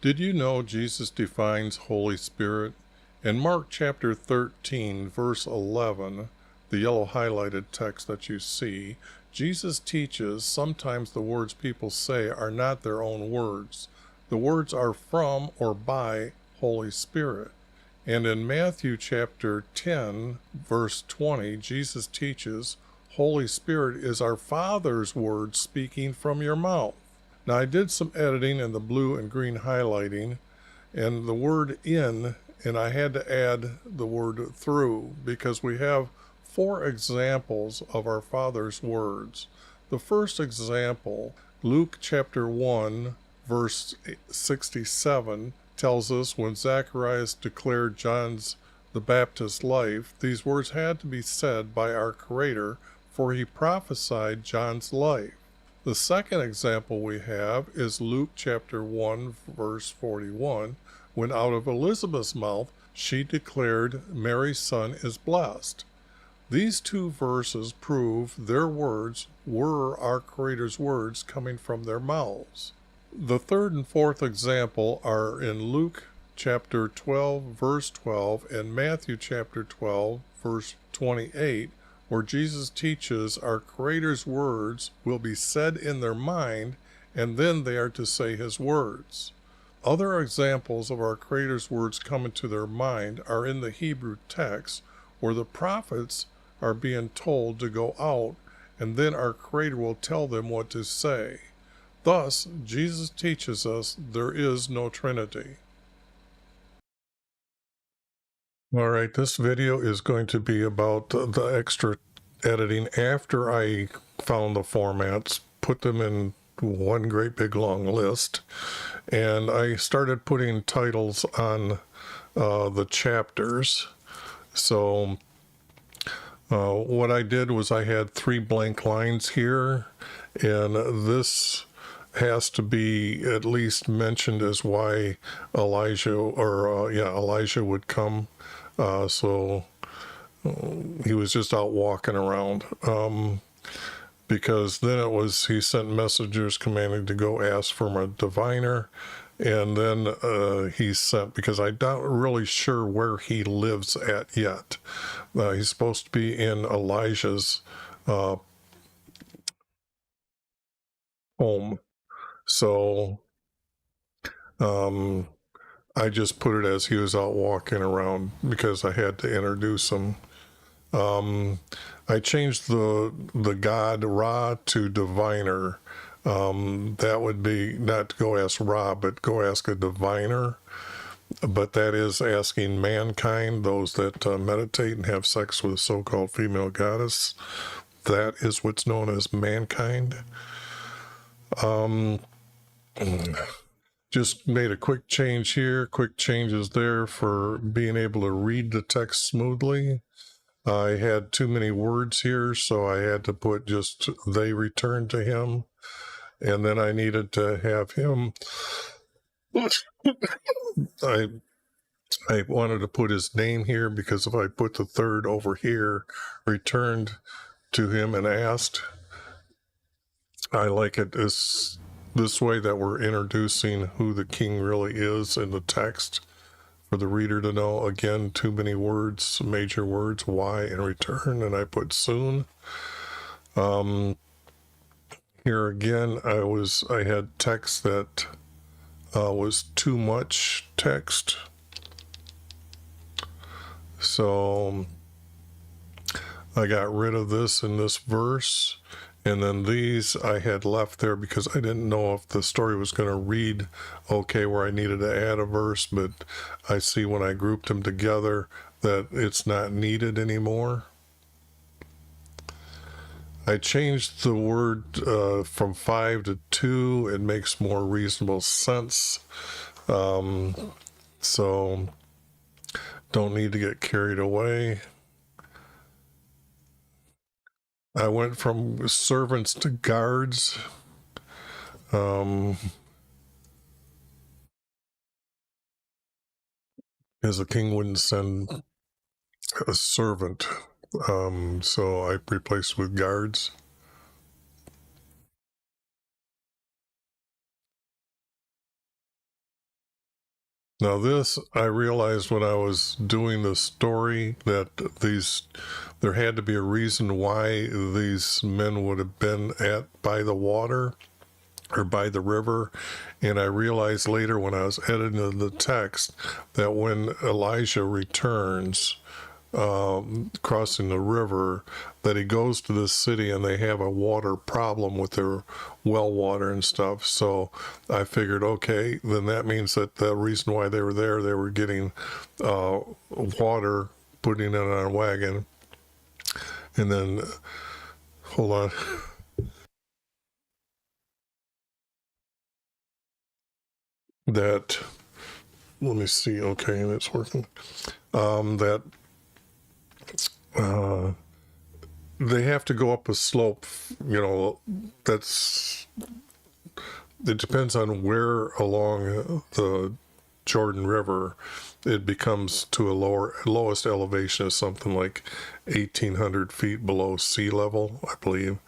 Did you know Jesus defines Holy Spirit? In Mark chapter 13, verse 11, the yellow highlighted text that you see, Jesus teaches sometimes the words people say are not their own words. The words are from or by Holy Spirit. And in Matthew chapter 10, verse 20, Jesus teaches, Holy Spirit is our Father's word speaking from your mouth. Now, I did some editing in the blue and green highlighting, and the word in, and I had to add the word through, because we have 4 examples of our Father's words. The first example, Luke chapter 1, verse 67, tells us when Zacharias declared John's the Baptist's life, these words had to be said by our Creator, for he prophesied John's life. The second example we have is Luke chapter 1, verse 41, when out of Elizabeth's mouth she declared Mary's son is blessed. These 2 verses prove their words were our Creator's words coming from their mouths. The third and fourth example are in Luke chapter 12, verse 12, and Matthew chapter 12, verse 28, where Jesus teaches our Creator's words will be said in their mind, and then they are to say his words. Other examples of our Creator's words coming to their mind are in the Hebrew text, where the prophets are being told to go out, and then our Creator will tell them what to say. Thus, Jesus teaches us there is no Trinity. All right, this video is going to be about the extra editing after I found the formats, put them in one great big long list, and I started putting titles on the chapters. So what I did was I had 3 blank lines here, and this has to be at least mentioned as why Elijah would come. So he was just out walking around. Because then it was, he sent messengers commanding to go ask for a diviner. And then he sent, because I'm not really sure where he lives at yet. He's supposed to be in Elijah's home. So I just put it as he was out walking around because I had to introduce him. I changed the god Ra to diviner. That would be not to go ask Ra, but go ask a diviner. But that is asking mankind, those that meditate and have sex with a so-called female goddess. That is what's known as mankind. Just made a quick change here, quick changes there for being able to read the text smoothly. I had too many words here, so I had to put just they returned to him. And then I needed to have him, I wanted to put his name here, because if I put the third over here, returned to him and asked, I like it this way that we're introducing who the king really is in the text for the reader to know. Again, too many words, major words, why and return, and I put soon. Here again, I had text that was too much text. So I got rid of this in this verse, and then these I had left there because I didn't know if the story was going to read okay where I needed to add a verse, but I see when I grouped them together that it's not needed anymore. I changed the word from 5 to 2. It makes more reasonable sense. So don't need to get carried away. I went from servants to guards. Because the king wouldn't send a servant. So I replaced with guards. Now this, I realized when I was doing the story that there had to be a reason why these men would have been by the water or by the river. And I realized later when I was editing the text that when Elijah returns, crossing the river, that he goes to this city and they have a water problem with their well water and stuff. So I figured, okay, then that means that the reason why they were there, they were getting water, putting it on a wagon. And then, hold on. That, let me see, okay, that's working. That they have to go up a slope, it depends on where along the Jordan River it becomes to lowest elevation is something like 1,800 feet below sea level, I believe,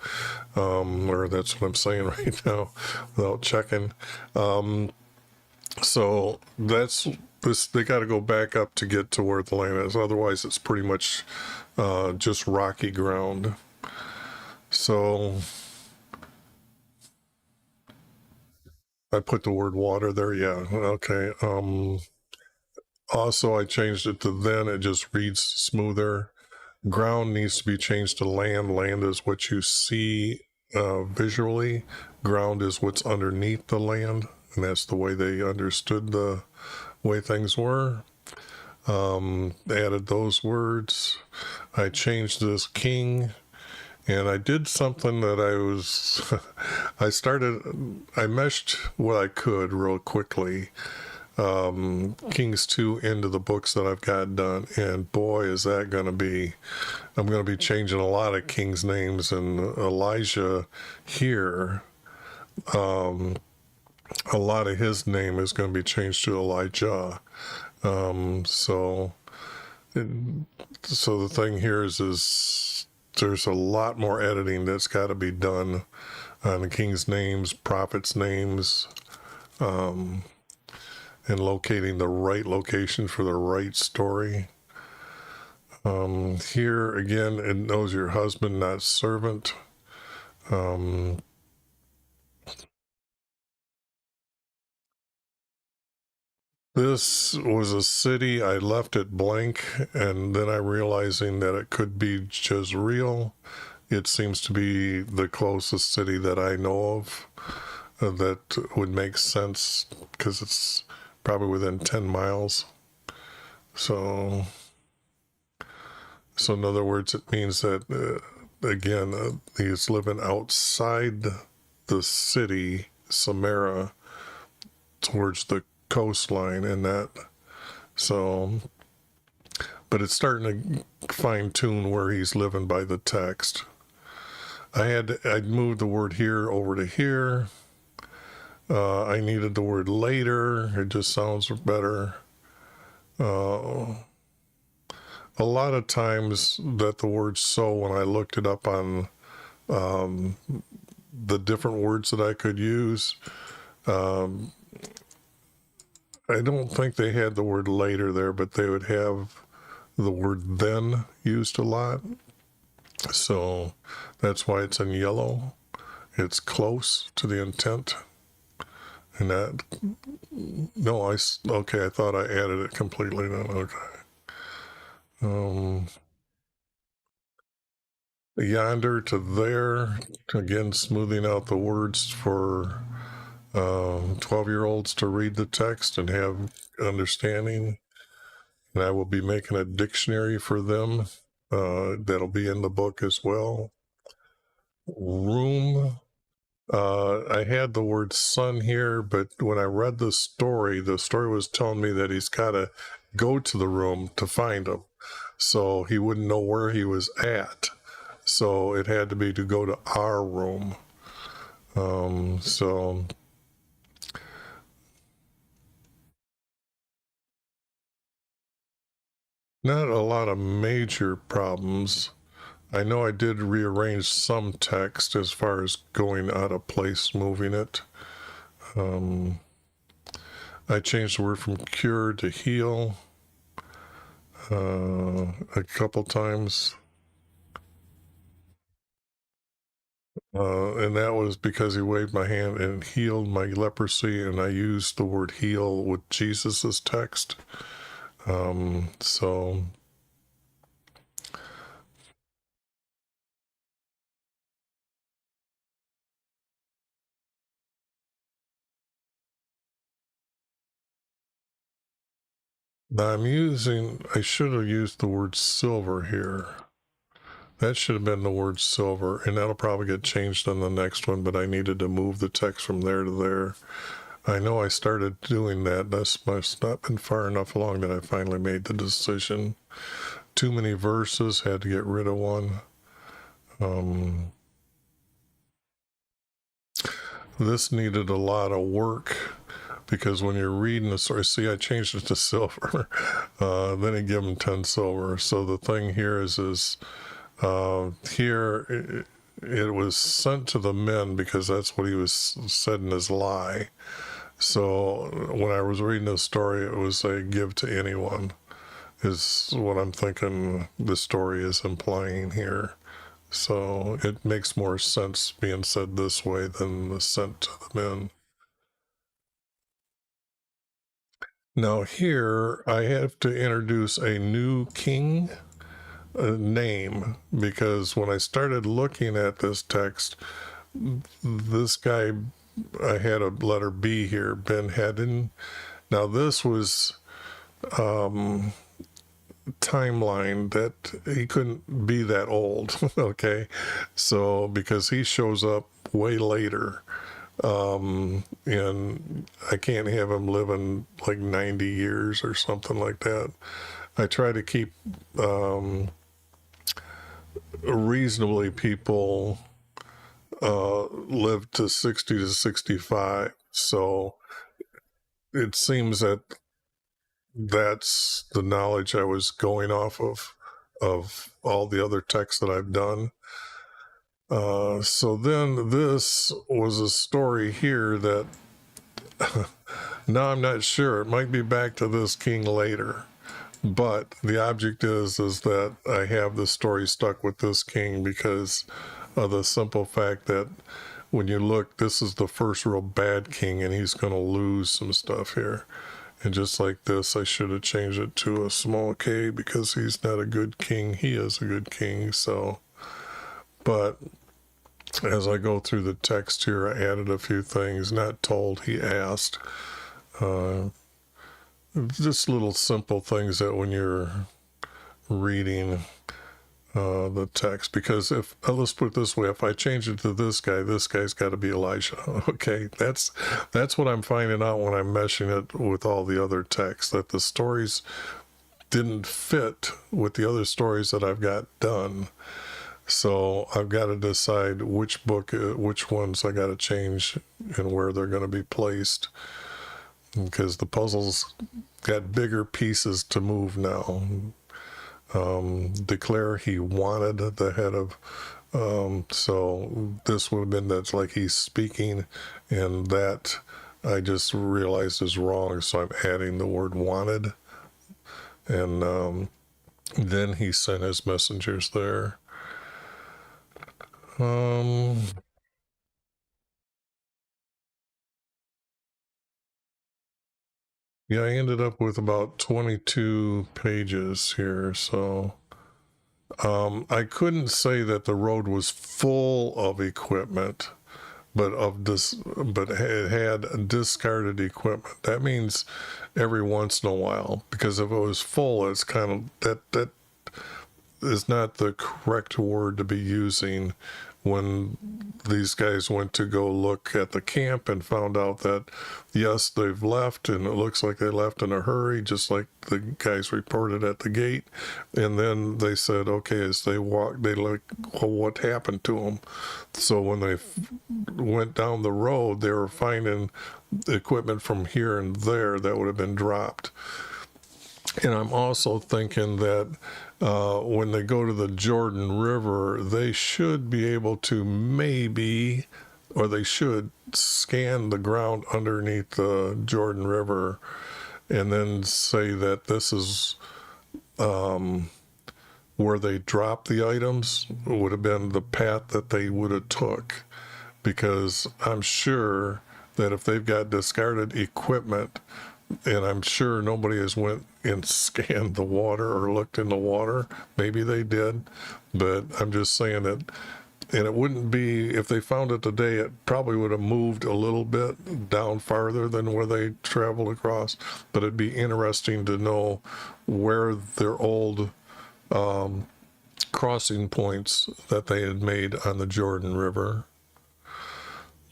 or that's what I'm saying right now without checking. So that's this. They got to go back up to get to where the land is. Otherwise, it's pretty much just rocky ground. So I put the word water there. Yeah. Okay. Also, I changed it to then. It just reads smoother. Ground needs to be changed to land. Land is what you see visually. Ground is what's underneath the land, and that's the way they understood the way things were. Added those words. I changed this king, and I did something that I meshed what I could real quickly. Kings 2 into the books that I've got done, and boy, is that going to be, I'm going to be changing a lot of kings' names, and Elijah here, a lot of his name is going to be changed to Elijah. So the thing here is there's a lot more editing that's got to be done on the king's names, prophets' names, and locating the right location for the right story. Here again, it knows your husband, not servant. This was a city, I left it blank, and then I realizing that it could be Jezreel. It seems to be the closest city that I know of that would make sense because it's probably within 10 miles. So in other words, it means that, again, he's living outside the city, Samara, towards the coastline and that. So, but it's starting to fine tune where he's living by the text. I'd moved the word here over to here. I needed the word later. It just sounds better. A lot of times that the word so, when I looked it up on the different words that I could use, I don't think they had the word later there, but they would have the word then used a lot. So that's why it's in yellow. It's close to the intent. And that, no, okay, I thought I added it completely then. Okay. Yonder to there, again, smoothing out the words for 12-year-olds to read the text and have understanding. And I will be making a dictionary for them that'll be in the book as well. Room. I had the word son here, but when I read the story was telling me that he's got to go to the room to find him. So he wouldn't know where he was at. So it had to be to go to our room. So not a lot of major problems. I know I did rearrange some text as far as going out of place, moving it. I changed the word from cure to heal a couple times. And that was because he waved my hand and healed my leprosy, and I used the word heal with Jesus's text. So now I should have used the word silver here. That should have been the word silver, and that'll probably get changed on the next one, but I needed to move the text from there to there. I know I started doing that. That must not been far enough along that I finally made the decision. Too many verses, had to get rid of one. This needed a lot of work because when you're reading the story, see, I changed it to silver. Then he gave him 10 silver. So the thing here is here it was sent to the men because that's what he was said in his lie. So when I was reading the story, it was a give to anyone, is what I'm thinking the story is implying here. So it makes more sense being said this way than the sent to the men. Now here I have to introduce a new king name because when I started looking at this text, this guy, I had a letter B here, Ben Hedden. Now this was timeline that he couldn't be that old. Okay, so because he shows up way later, and I can't have him living like 90 years or something like that. I try to keep reasonably people live to 60 to 65, so it seems that that's the knowledge I was going off of all the other texts that I've done. So then this was a story here that now I'm not sure. It might be back to this king later, but the object is that I have the story stuck with this king because of the simple fact that when you look, this is the first real bad king, and he's going to lose some stuff here. And just like this, I should have changed it to a small k because he's not a good king. He is a good king. So, but as I go through the text here, I added a few things. Not told, he asked. Just little simple things that when you're reading the text, because if let's put it this way, if I change it to this guy's got to be Elijah. Okay, that's what I'm finding out when I'm meshing it with all the other texts, that the stories didn't fit with the other stories that I've got done. So I've got to decide which ones I got to change and where they're going to be placed, because the puzzle's got bigger pieces to move now. Declare he wanted the head of, so this would have been that's like he's speaking, and that I just realized is wrong, so I'm adding the word wanted, and then he sent his messengers there. Yeah, I ended up with about 22 pages here, so I couldn't say that the road was full of equipment, but it had discarded equipment. That means every once in a while, because if it was full, it's kind of that is not the correct word to be using when these guys went to go look at the camp and found out that, yes, they've left, and it looks like they left in a hurry, just like the guys reported at the gate. And then they said, okay, as they walked, they like, well, what happened to them? So when they went down the road, they were finding equipment from here and there that would have been dropped. And I'm also thinking that when they go to the Jordan River, they should be able to maybe or they should scan the ground underneath the Jordan River and then say that this is where they dropped the items, would have been the path that they would have took. Because I'm sure that if they've got discarded equipment, and I'm sure nobody has went and scanned the water or looked in the water, maybe they did, but I'm just saying that. And it wouldn't be, if they found it today, it probably would have moved a little bit down farther than where they traveled across. But it'd be interesting to know where their old crossing points that they had made on the Jordan River.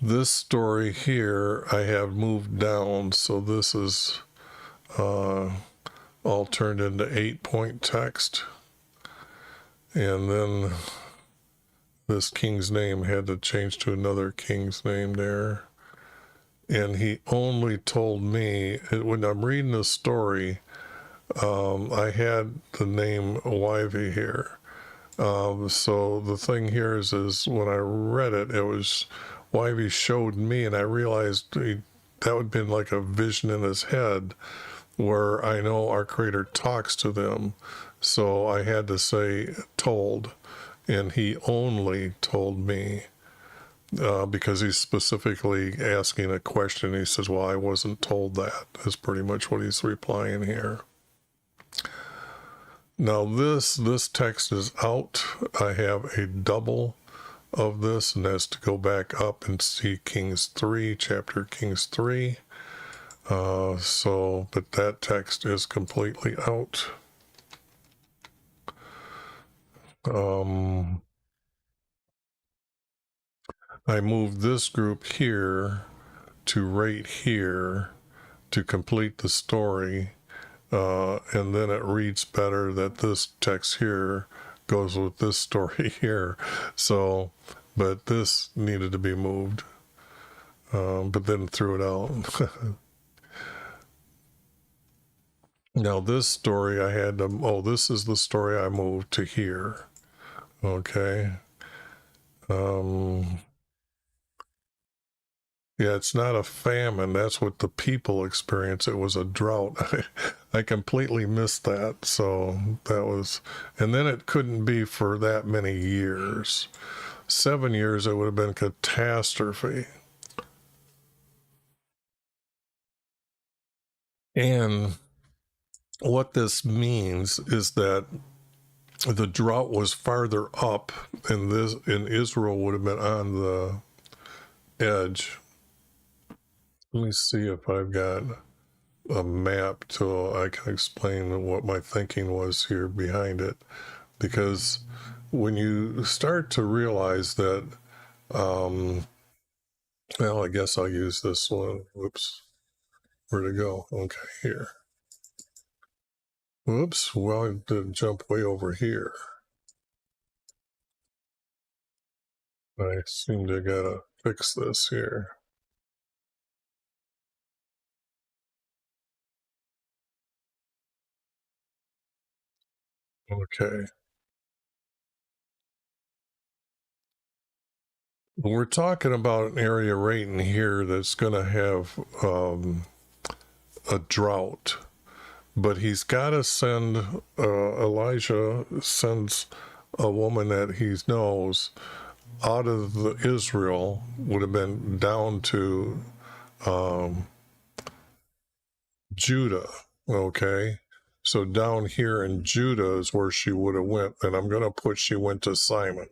This story here I have moved down, so this is all turned into 8-point text. And then this king's name had to change to another king's name there. And he only told me, when I'm reading the story, I had the name Wyvie here. So the thing here is when I read it, it was Wyvie showed me, and I realized that would have been like a vision in his head where I know our Creator talks to them. So I had to say told, and he only told me because he's specifically asking a question. He says, well, I wasn't told that. That's pretty much what he's replying here. Now this text is out. I have a double of this, and that's to go back up and see Kings 3, chapter Kings 3. But that text is completely out. I moved this group here to right here to complete the story. And then it reads better that this text here goes with this story here. So, but this needed to be moved. But then threw it out. Now this story I had to, this is the story I moved to here. Okay. Yeah, it's not a famine. That's what the people experience. It was a drought. I completely missed that. So that was, and then it couldn't be for that many years. 7 years, it would have been catastrophe. And what this means is that the drought was farther up, and this in Israel would have been on the edge. Let me see if I've got a map so I can explain what my thinking was here behind it. Because when you start to realize that, well, I guess I'll use this one. Whoops. Where'd it go? Okay, here. Whoops. Well, I did jump way over here. I seem to gotta fix this here. Okay. We're talking about an area right in here that's going to have a drought, but he's got to send, Elijah sends a woman that he knows out of Israel, would have been down to Judah, okay? So down here in Judah is where she would have went, and I'm going to put she went to Simon,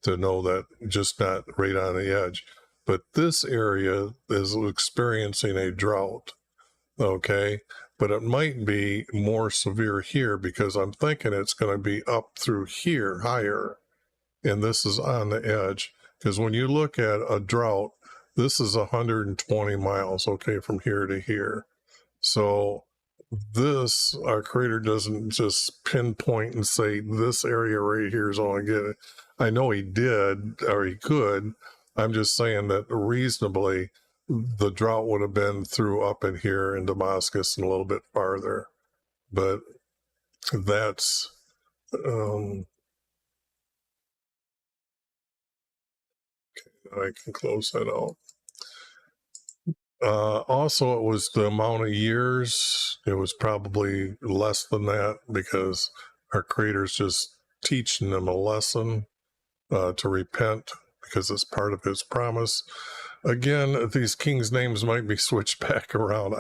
to know that, just not right on the edge. But this area is experiencing a drought, okay? But it might be more severe here because I'm thinking it's going to be up through here higher, and this is on the edge. Because when you look at a drought, this is 120 miles, okay, from here to here. So this, our Creator doesn't just pinpoint and say this area right here is all I get it. I know he did, or he could. I'm just saying that reasonably the drought would have been through up in here in Damascus and a little bit farther. But that's I can close that out. Also, it was the amount of years. It was probably less than that because our Creator's just teaching them a lesson to repent because it's part of His promise. Again, these kings' names might be switched back around.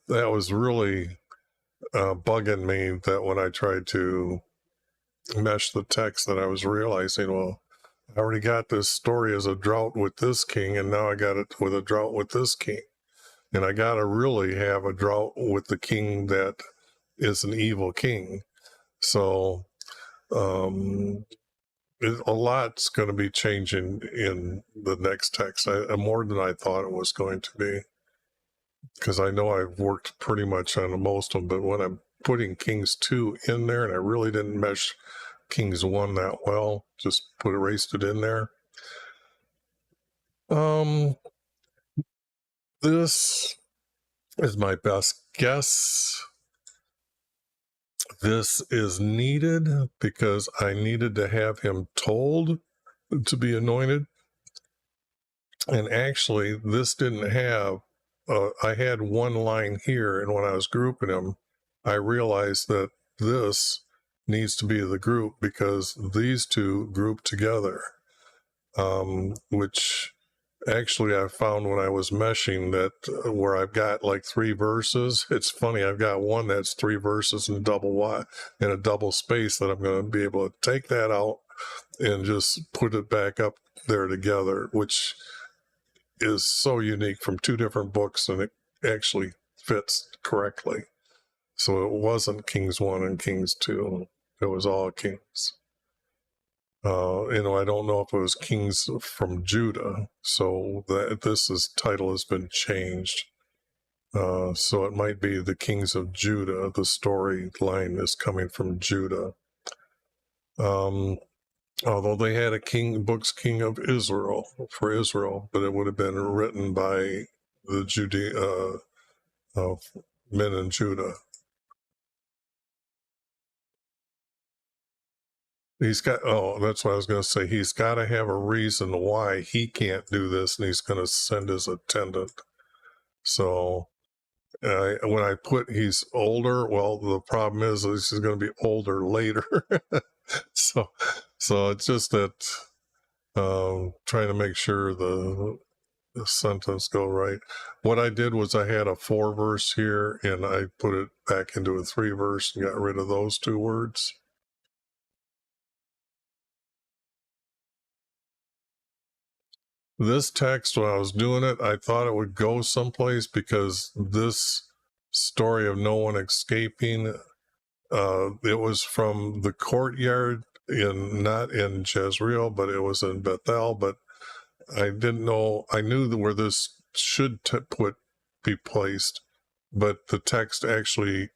That was really bugging me that when I tried to mesh the text that I was realizing, well, I already got this story as a drought with this king, and now I got it with a drought with this king. And I got to really have a drought with the king that is an evil king. So a lot's going to be changing in the next text, more than I thought it was going to be. Because I know I've worked pretty much on most of them, but when I'm putting Kings 2 in there, and I really didn't mesh Kings 1 that well, just erased it in there. This is my best guess. This is needed because I needed to have him told to be anointed. And actually, this didn't have, I had one line here, and when I was grouping them, I realized that this needs to be the group because these two group together, which actually I found when I was meshing that where I've got like 3 verses, it's funny, I've got one that's 3 verses in a double space that I'm going to be able to take that out and just put it back up there together, which is so unique from 2 different books, and it actually fits correctly. So it wasn't Kings 1 and Kings 2. It was all Kings. I don't know if it was Kings from Judah, so this title has been changed. So it might be the Kings of Judah. The storyline is coming from Judah. Although they had a king of Israel for Israel, but it would have been written by the men in Judah. That's what I was going to say. He's got to have a reason why he can't do this, and he's going to send his attendant. So when I put he's older, well, the problem is he's going to be older later. so it's just that trying to make sure the sentence go right. What I did was I had a 4 verse here, and I put it back into a 3 verse and got rid of those 2 words. This text, when I was doing it, I thought it would go someplace because this story of no one escaping, it was from the courtyard not in Jezreel, but it was in Bethel, but I didn't know, I knew where this should be placed, but the text actually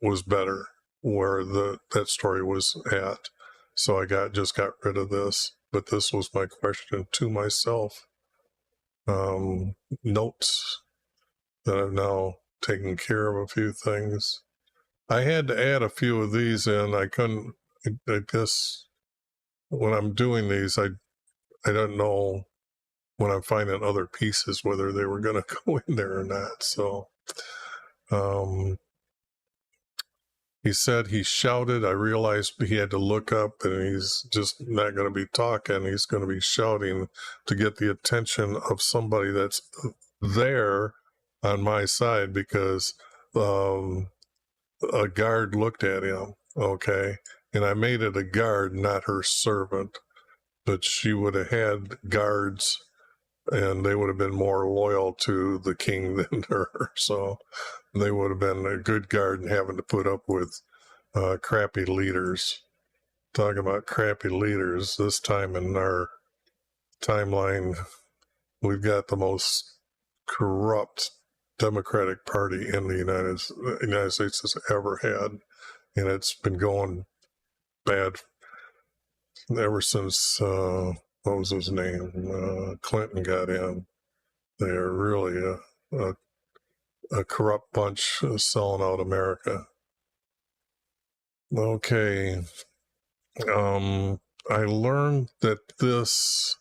was better where that story was at. So I just got rid of this. But this was my question to myself. Notes that I've now taken care of a few things. I had to add a few of these in. I couldn't, I guess when I'm doing these, I don't know when I'm finding other pieces whether they were going to go in there or not. So he said he shouted. I realized he had to look up, and he's just not going to be talking. He's going to be shouting to get the attention of somebody that's there on my side because a guard looked at him, okay? And I made it a guard, not her servant, but she would have had guards, and they would have been more loyal to the king than her. So they would have been a good guard and having to put up with crappy leaders. Talking about crappy leaders, this time in our timeline, we've got the most corrupt Democratic Party in the United States has ever had, and it's been going bad ever since what was his name? Clinton got in. They are really a corrupt bunch selling out America. Okay. I learned that this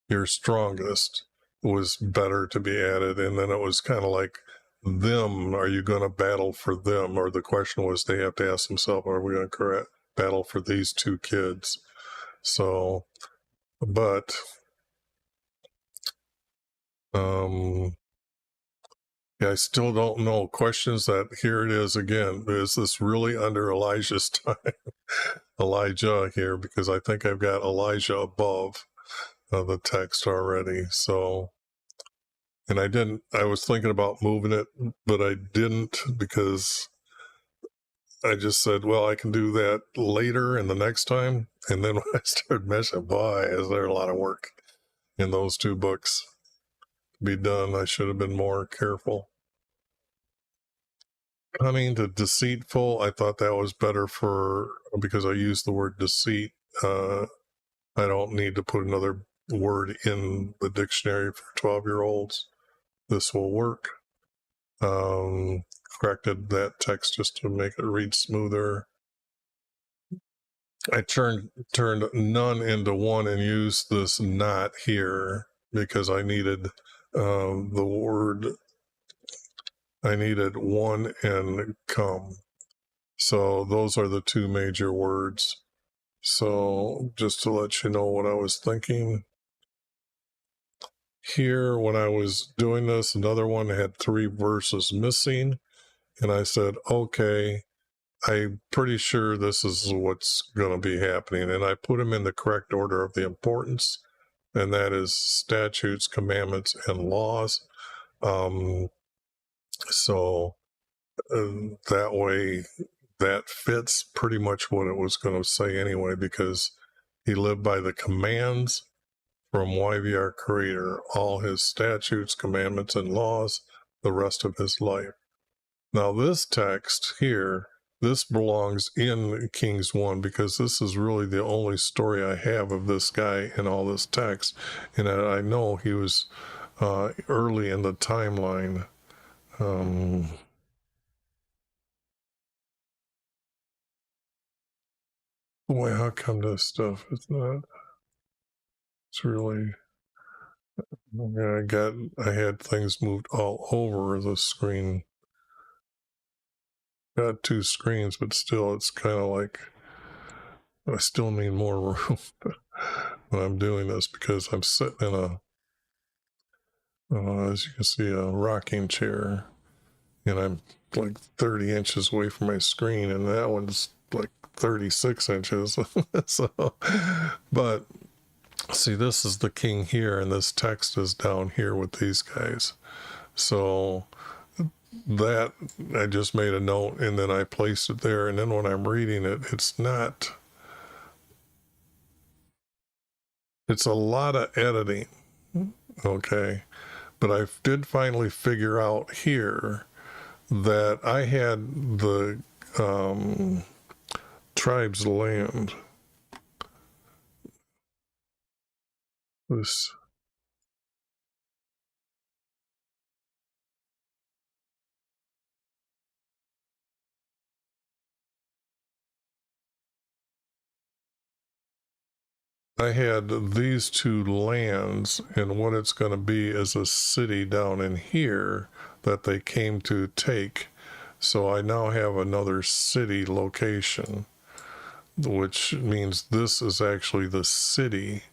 your strongest was better to be added. And then it was kind of like, them, are you going to battle for them? Or the question was, they have to ask themselves, are we going to battle for these two kids? So, but, yeah, I still don't know. Questions that, here it is again. Is this really under Elijah's time? Elijah here, because I think I've got Elijah above the text already. So, and I was thinking about moving it, but I didn't, because I just said, well, I can do that later and the next time. And then when I started measuring, boy, is there a lot of work in those two books to be done. I should have been more careful. Cunning to deceitful, I thought that was better because I used the word deceit. I don't need to put another word in the dictionary for 12-year-olds. This will work. Corrected that text just to make it read smoother. I turned none into one and used this not here because I needed the word. I needed one and come. So those are the two major words. So just to let you know what I was thinking. Here, when I was doing this, another one had 3 verses missing. And I said, okay, I'm pretty sure this is what's going to be happening. And I put them in the correct order of the importance, and that is statutes, commandments, and laws. So that way, that fits pretty much what it was going to say anyway, because he lived by the commands from YVR Creator, all his statutes, commandments, and laws, the rest of his life. Now this text here, this belongs in Kings 1, because this is really the only story I have of this guy in all this text. And I know he was early in the timeline. Boy, how come this stuff is not? It's really. I had things moved all over the screen. Got 2 screens, but still, it's kind of like I still need more room when I'm doing this, because I'm sitting in as you can see, a rocking chair, and I'm like 30 inches away from my screen, and that one's like 36 inches. So, but see, this is the king here, and this text is down here with these guys. So that I just made a note, and then I placed it there, and then when I'm reading it, it's a lot of editing, okay, but I did finally figure out here that I had the tribe's land. This I had these 2 lands, and what it's going to be is a city down in here that they came to take. So I now have another city location, which means this is actually the city,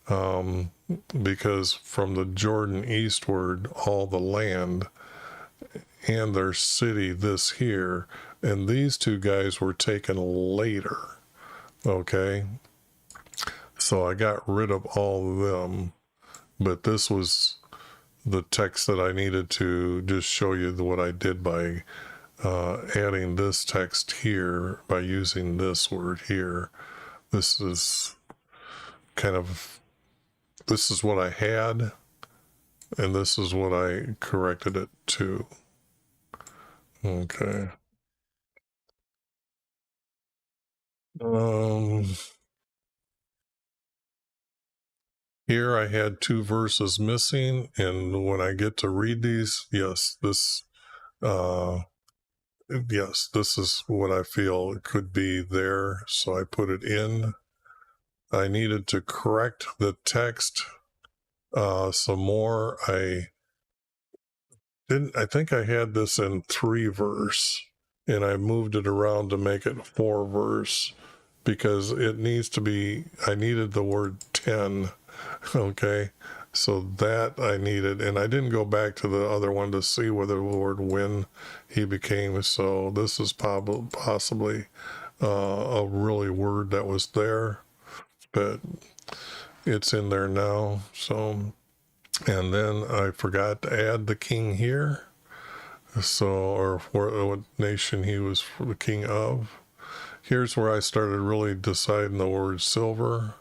because from the Jordan eastward, all the land and their city, this here, and these 2 guys were taken later. Okay. So I got rid of all of them, but this was the text that I needed to just show you what I did by adding this text here, by using this word here. This is what I had, and this is what I corrected it to. Okay. Here I had 2 verses missing, and when I get to read these, yes, this is what I feel it could be there, so I put it in. I needed to correct the text some more. I think I had this in 3 verse, and I moved it around to make it 4 verse because it needs to be, I needed the word 10. Okay. So that I needed, and I didn't go back to the other one to see whether the word when he became. So this is possibly a really word that was there, but it's in there now. So, and then I forgot to add the king here. So, or what nation he was the king of. Here's where I started really deciding the word silver.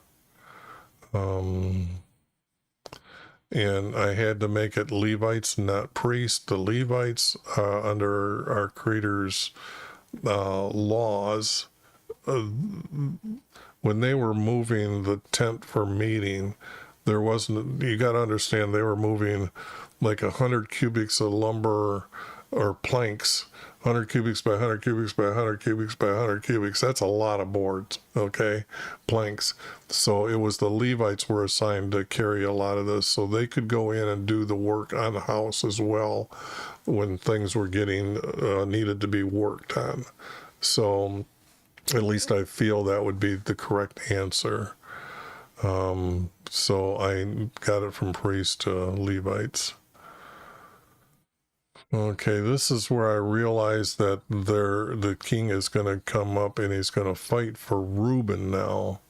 And I had to make it Levites, not priests. The Levites, under our Creator's laws, when they were moving the tent for meeting, there wasn't, you got to understand, they were moving like 100 cubics of lumber or planks, 100 cubics by 100 cubics by 100 cubics by 100 cubics. That's a lot of boards, okay, planks. So it was the Levites were assigned to carry a lot of this, so they could go in and do the work on the house as well when things were getting needed to be worked on. So at least I feel that would be the correct answer. So I got it from priests to Levites. Okay, this is where I realized that the king is going to come up and he's going to fight for Reuben now.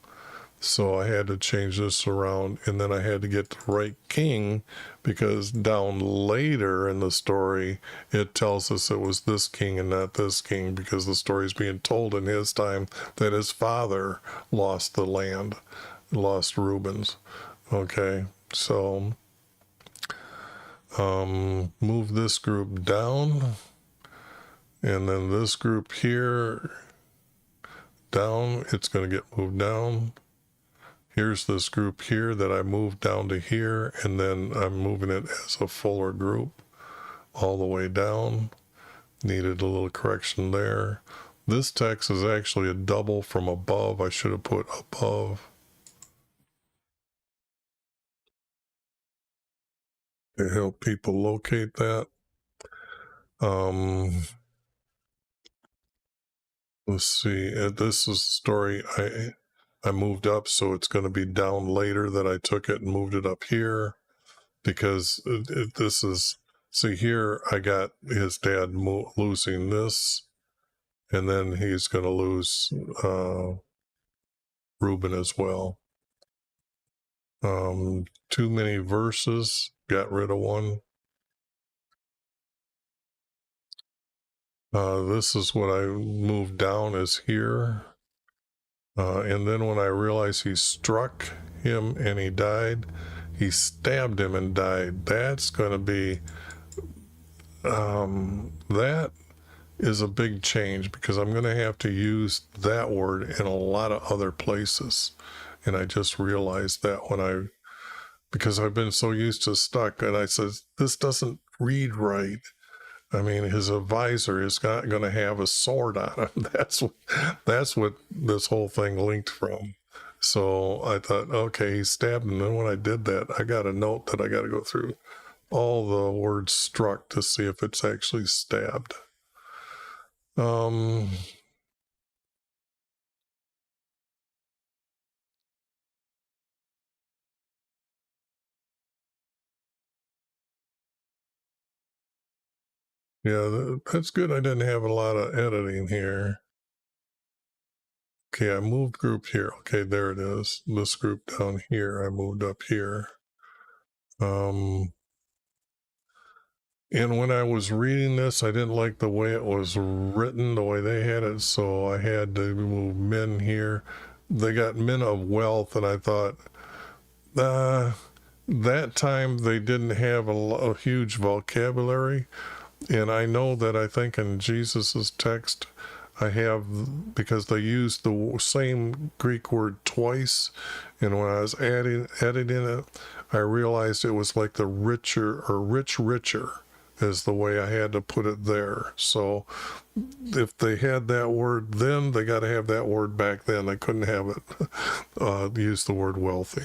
So I had to change this around, and then I had to get the right king, because down later in the story it tells us it was this king and not this king, because the story is being told in his time that his father lost the land, lost Reuben's. Okay, so move this group down, and then this group here down, it's going to get moved down. Here's this group here that I moved down to here, and then I'm moving it as a fuller group all the way down. Needed a little correction there. This text is actually a double from above. I should have put above. To help people locate that. Let's see. This is the story I moved up, so it's going to be down later that I took it and moved it up here, because this is, see here, I got his dad losing this, and then he's going to lose Reuben as well. Too many verses, got rid of one. This is what I moved down is here. And then when I realized he struck him and he died, he stabbed him and died. That's going to be, that is a big change, because I'm going to have to use that word in a lot of other places. And I just realized that because I've been so used to stuck, and I said, this doesn't read right. I mean, his advisor is not going to have a sword on him. That's what this whole thing linked from. So I thought, okay, he stabbed him. And then when I did that, I got a note that I got to go through all the words struck to see if it's actually stabbed. Yeah, that's good. I didn't have a lot of editing here. Okay, I moved group here. Okay, there it is. This group down here, I moved up here. And when I was reading this, I didn't like the way it was written, the way they had it, so I had to move men here. They got men of wealth, and I thought, that time they didn't have a huge vocabulary. And I know that I think in Jesus's text, I have, because they used the same Greek word twice, and when I was editing it, I realized it was like the richer, or richer is the way I had to put it there. So if they had that word then, they got to have that word back then. They couldn't have it use the word wealthy.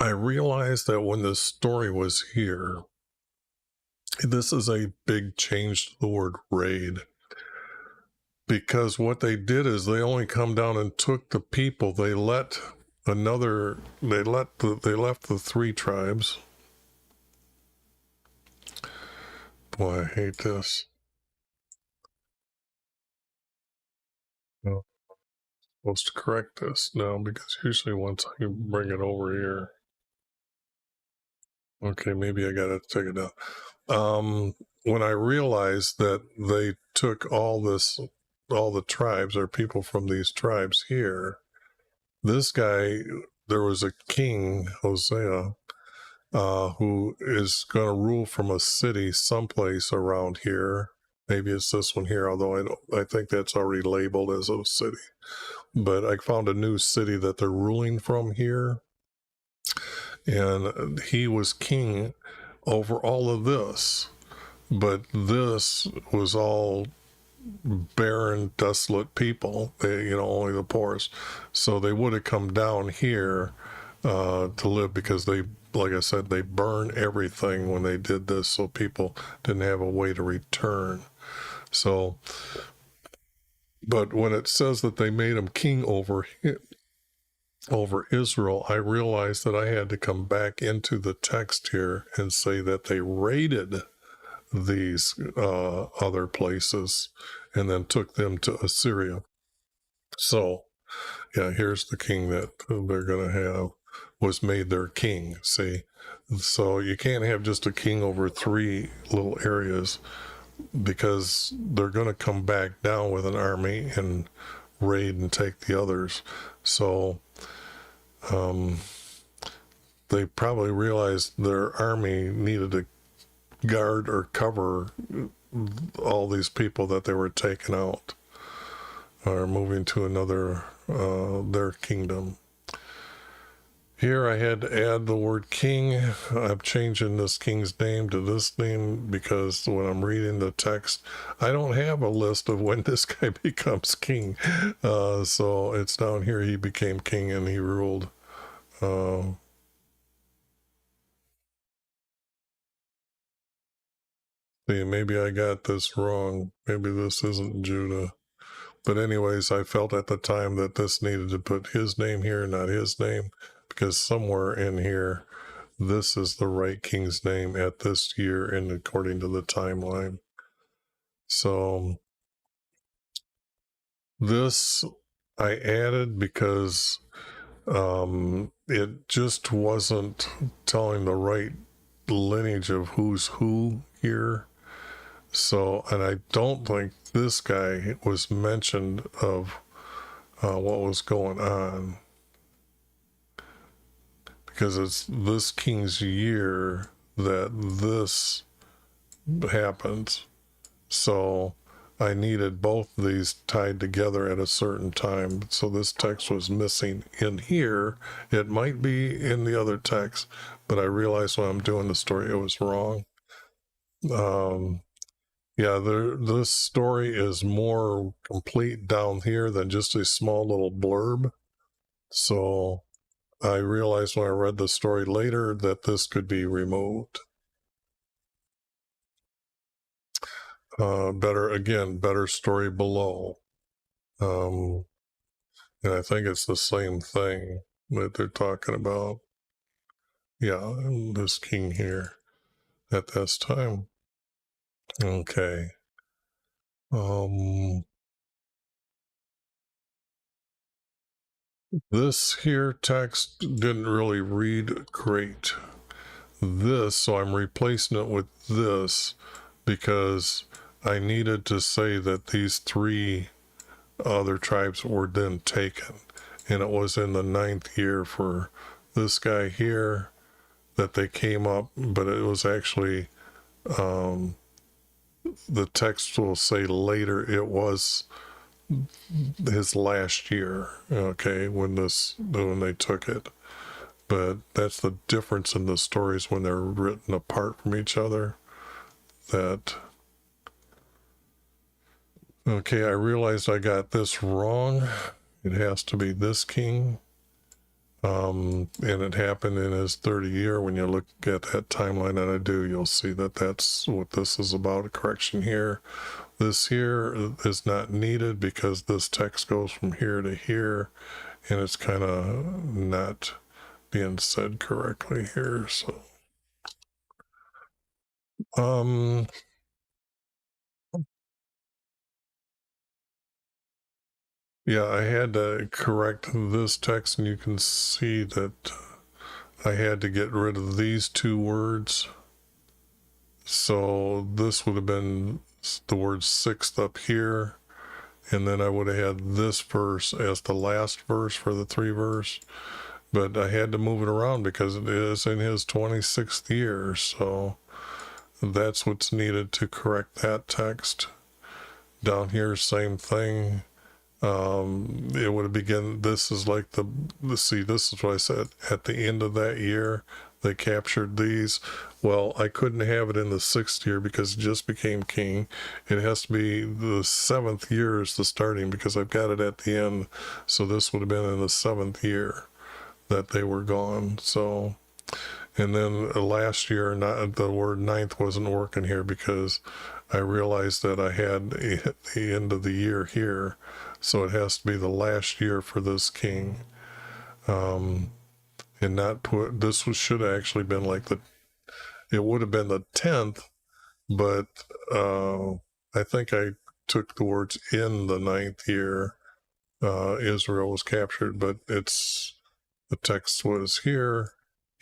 I realized that when this story was here, this is a big change to the word raid. Because what they did is they only come down and took the people. They left the three tribes. Boy, I hate this. No, I'm supposed to correct this now because usually once I bring it over here. Okay, maybe I gotta take it down. When I realized that they took all the tribes or people from these tribes here, this guy, there was a king, Hosea, who is going to rule from a city someplace around here. Maybe it's this one here, although I think that's already labeled as a city. But I found a new city that they're ruling from here, and he was king over all of this. But this was all barren, desolate people. They, only the poorest. So they would have come down here to live because they, like I said, they burned everything when they did this, so people didn't have a way to return. So, but when it says that they made him king over Israel, I realized that I had to come back into the text here and say that they raided these other places and then took them to Assyria. So, yeah, here's the king that they're going to have was made their king. See, so you can't have just a king over three little areas because they're going to come back down with an army and raid and take the others. So they probably realized their army needed to guard or cover all these people that they were taking out or moving to another their kingdom. Here I had to add the word king. I'm changing this king's name to this name because when I'm reading the text, I don't have a list of when this guy becomes king. So it's down here, he became king and he ruled. See, maybe I got this wrong. Maybe this isn't Judah. But anyways, I felt at the time that this needed to put his name here, not his name, because somewhere in here, this is the right king's name at this year and according to the timeline. So this I added because it just wasn't telling the right lineage of who's who here. So, and I don't think this guy was mentioned of what was going on because it's this king's year that this happens. So I needed both of these tied together at a certain time. So this text was missing in here. It might be in the other text, but I realized when I'm doing the story, it was wrong. Yeah, this story is more complete down here than just a small little blurb. So I realized when I read the story later that this could be removed. Better story below. And I think it's the same thing that they're talking about. Yeah, this king here at this time. Okay. This here text didn't really read great. So I'm replacing it with this because I needed to say that these three other tribes were then taken. And it was in the 9th year for this guy here that they came up, but it was actually, the text will say later it was his last year, okay, when they took it. But that's the difference in the stories when they're written apart from each other. Okay, I realized I got this wrong. It has to be this king. And it happened in his 30 year. When you look at that timeline that I do, you'll see that that's what this is about, a correction here. This here is not needed because this text goes from here to here, and it's kind of not being said correctly here. So, yeah, I had to correct this text, and you can see that I had to get rid of these two words. So this would have been the word sixth up here, and then I would have had this verse as the last verse for the 3 verse. But I had to move it around because it is in his 26th year. So that's what's needed to correct that text. Down here, same thing. It would have begun. This is like see, this is what I said. At the end of that year, they captured these. Well, I couldn't have it in the 6th year because it just became king. It has to be the 7th year is the starting because I've got it at the end. So this would have been in the 7th year that they were gone. So, and then last year, not the word 9th wasn't working here because I realized that I had the end of the year here, so it has to be the last year for this king, and not put this was should have actually been like it would have been the 10th, but I think I took the words in the 9th year. Israel was captured, but the text was here.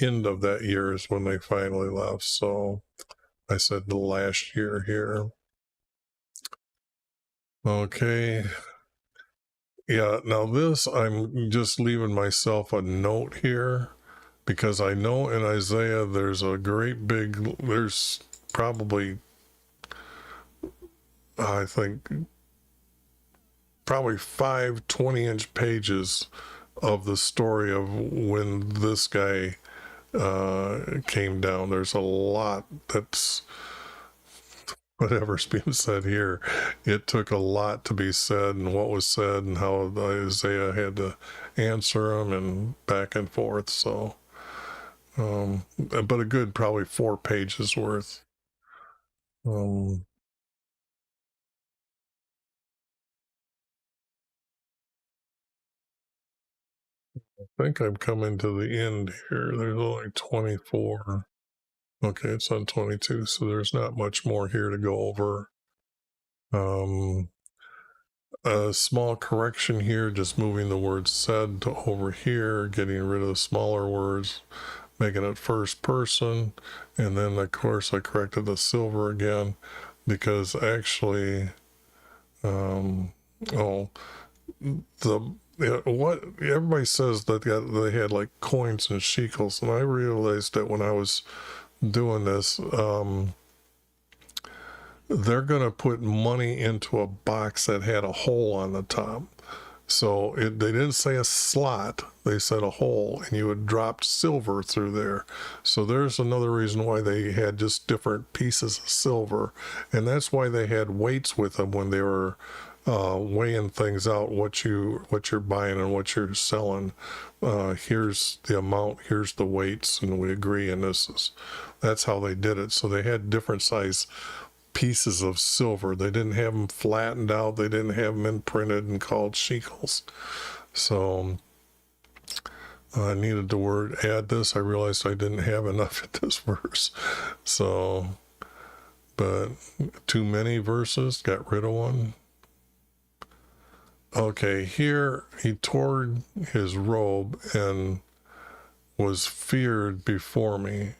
End of that year is when they finally left. So I said the last year here. Okay. Yeah, now this, I'm just leaving myself a note here because I know in Isaiah there's a great big, there's probably, I think, probably 5 20-inch pages of the story of when this guy came down. There's a lot that's whatever's being said here. It took a lot to be said, and what was said, and how Isaiah had to answer them, and back and forth. So, but a good probably 4 pages worth. I think I'm coming to the end here. There's only 24. Okay, it's on 22, so there's not much more here to go over. A small correction here, just moving the word said to over here, getting rid of the smaller words, making it first person, and then of course I corrected the silver again because actually, oh, what everybody says that they had like coins and shekels, and I realized that when I was doing this, they're going to put money into a box that had a hole on the top. So they didn't say a slot, they said a hole, and you had dropped silver through there. So there's another reason why they had just different pieces of silver. And that's why they had weights with them when they were weighing things out, what you're buying and what you're selling. Here's the amount, here's the weights, and we agree, and that's how they did it. So they had different size pieces of silver. They didn't have them flattened out. They didn't have them imprinted and called shekels. So I needed to add this. I realized I didn't have enough in this verse. So, but too many verses, got rid of one. Okay, here he tore his robe and was feared before me.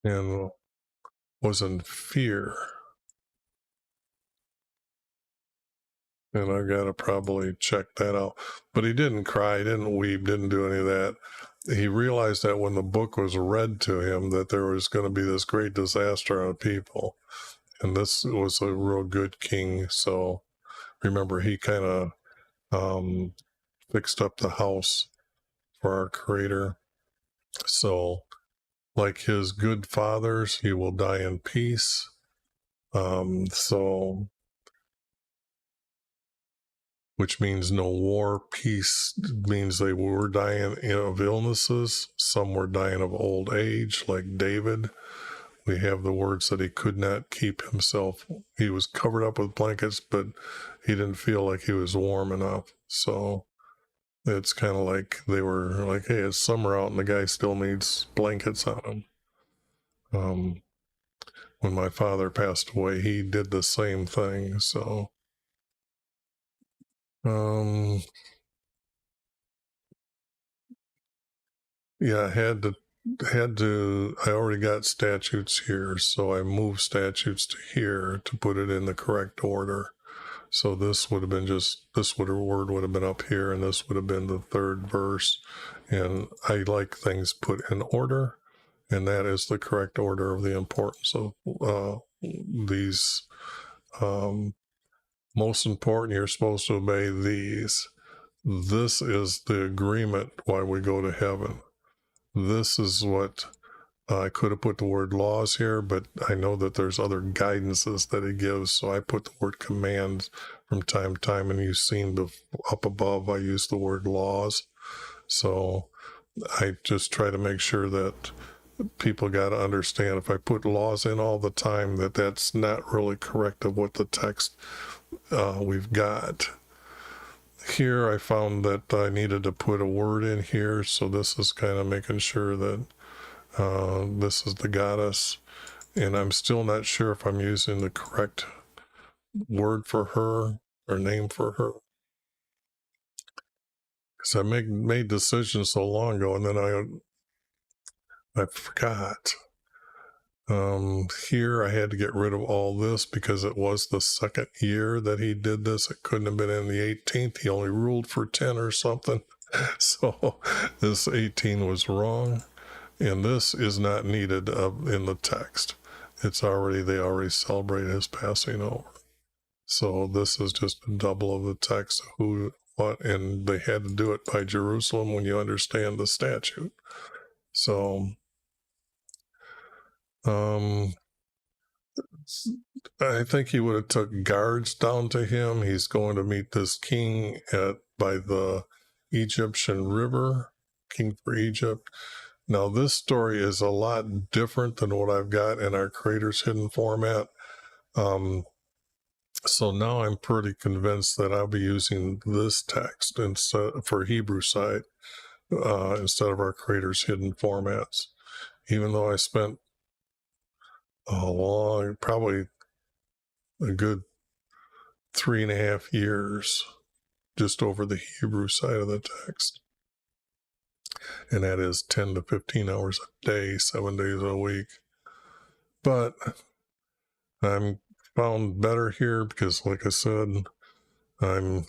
And was in fear. And I got to probably check that out. But he didn't cry, didn't weep, didn't do any of that. He realized that when the book was read to him that there was going to be this great disaster on people. And this was a real good king. So remember, he kind of fixed up the house for our Creator. So, like his good fathers, he will die in peace. So which means no war. Peace means they were dying of illnesses. Some were dying of old age, like David. We have the words that he could not keep himself. He was covered up with blankets, but he didn't feel like he was warm enough. So it's kind of like they were like, hey, it's summer out and the guy still needs blankets on him. When my father passed away, he did the same thing. So, yeah, I already got statutes here, so I moved statutes to here to put it in the correct order. So this would have been word would have been up here, and this would have been the third verse. And I like things put in order, and that is the correct order of the importance of these. Most important, you're supposed to obey these. This is the agreement why we go to heaven. This is what I could have put the word laws here, but I know that there's other guidances that he gives, so I put the word commands from time to time, and you've seen up above I use the word laws. So I just try to make sure that people got to understand if I put laws in all the time, that's not really correct of what the text we've got. Here I found that I needed to put a word in here, so this is kind of making sure that this is the goddess, and I'm still not sure if I'm using the correct word for her or name for her, because I made decisions so long ago and then I forgot. Here I had to get rid of all this because it was the second year that he did this. It couldn't have been in the 18th. He only ruled for 10 or something. So this 18 was wrong. And this is not needed in the text. They already celebrated his passing over. So this is just a double of the text of who, what, and they had to do it by Jerusalem when you understand the statute. So, I think he would have took guards down to him. He's going to meet this king by the Egyptian river, king for Egypt. Now, this story is a lot different than what I've got in our Creator's Hidden format. So now I'm pretty convinced that I'll be using this text for Hebrew side instead of our Creator's Hidden formats. Even though I spent probably a good 3.5 years just over the Hebrew side of the text. And that is 10 to 15 hours a day, 7 days a week. But I'm found better here because, like I said, I'm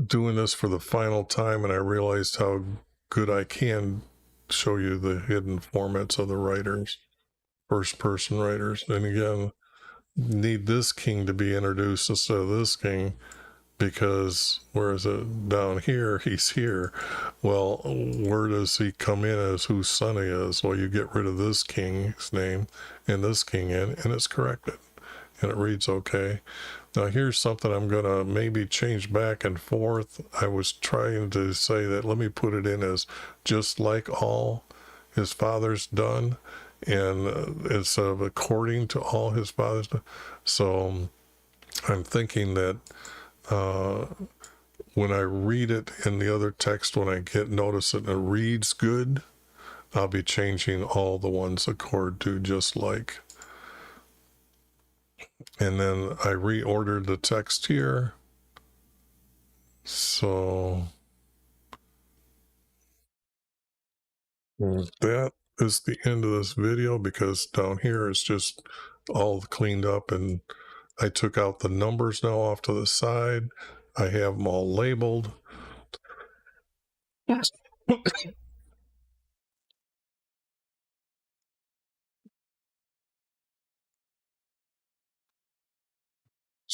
doing this for the final time, and I realized how good I can show you the hidden formats of the writers, first-person writers. And again, need this king to be introduced instead of this king, because where is it down here? He's here. Well, where does he come in as whose son he is? Well, you get rid of this king's name and this king in, and it's corrected, and it reads okay. Now here's something I'm going to maybe change back and forth. I was trying to say that let me put it in as just like all his fathers done, and instead of according to all his fathers done. So I'm thinking that when I read it in the other text, when I notice it and it reads good, I'll be changing all the ones accord to just like. And then I reordered the text here. So that is the end of this video, because down here it's just all cleaned up, and I took out the numbers now off to the side. I have them all labeled. These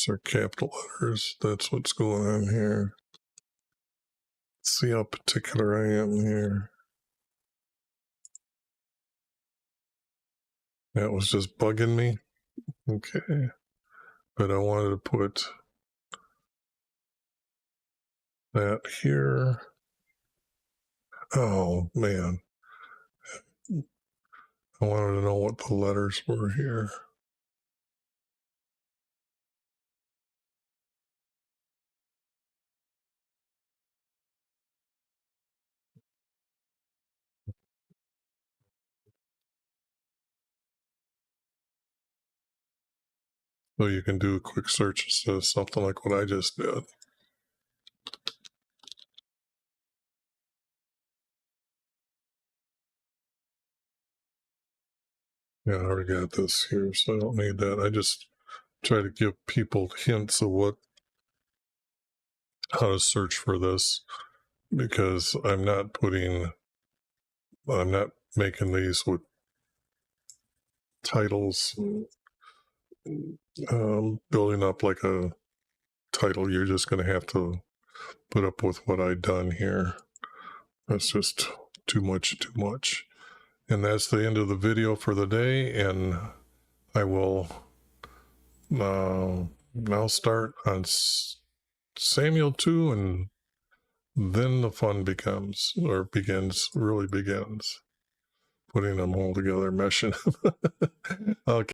are capital letters. That's what's going on here. See how particular I am here. That was just bugging me. Okay. But I wanted to put that here. Oh, man. I wanted to know what the letters were here. So you can do a quick search. It says something like what I just did. Yeah, I already got this here, so I don't need that. I just try to give people hints of how to search for this, because I'm not making these with titles, building up like a title. You're just going to have to put up with what I've done here. That's just too much. And that's the end of the video for the day, and I will now start on Samuel 2, and then the fun really begins, putting them all together, meshing them. Okay.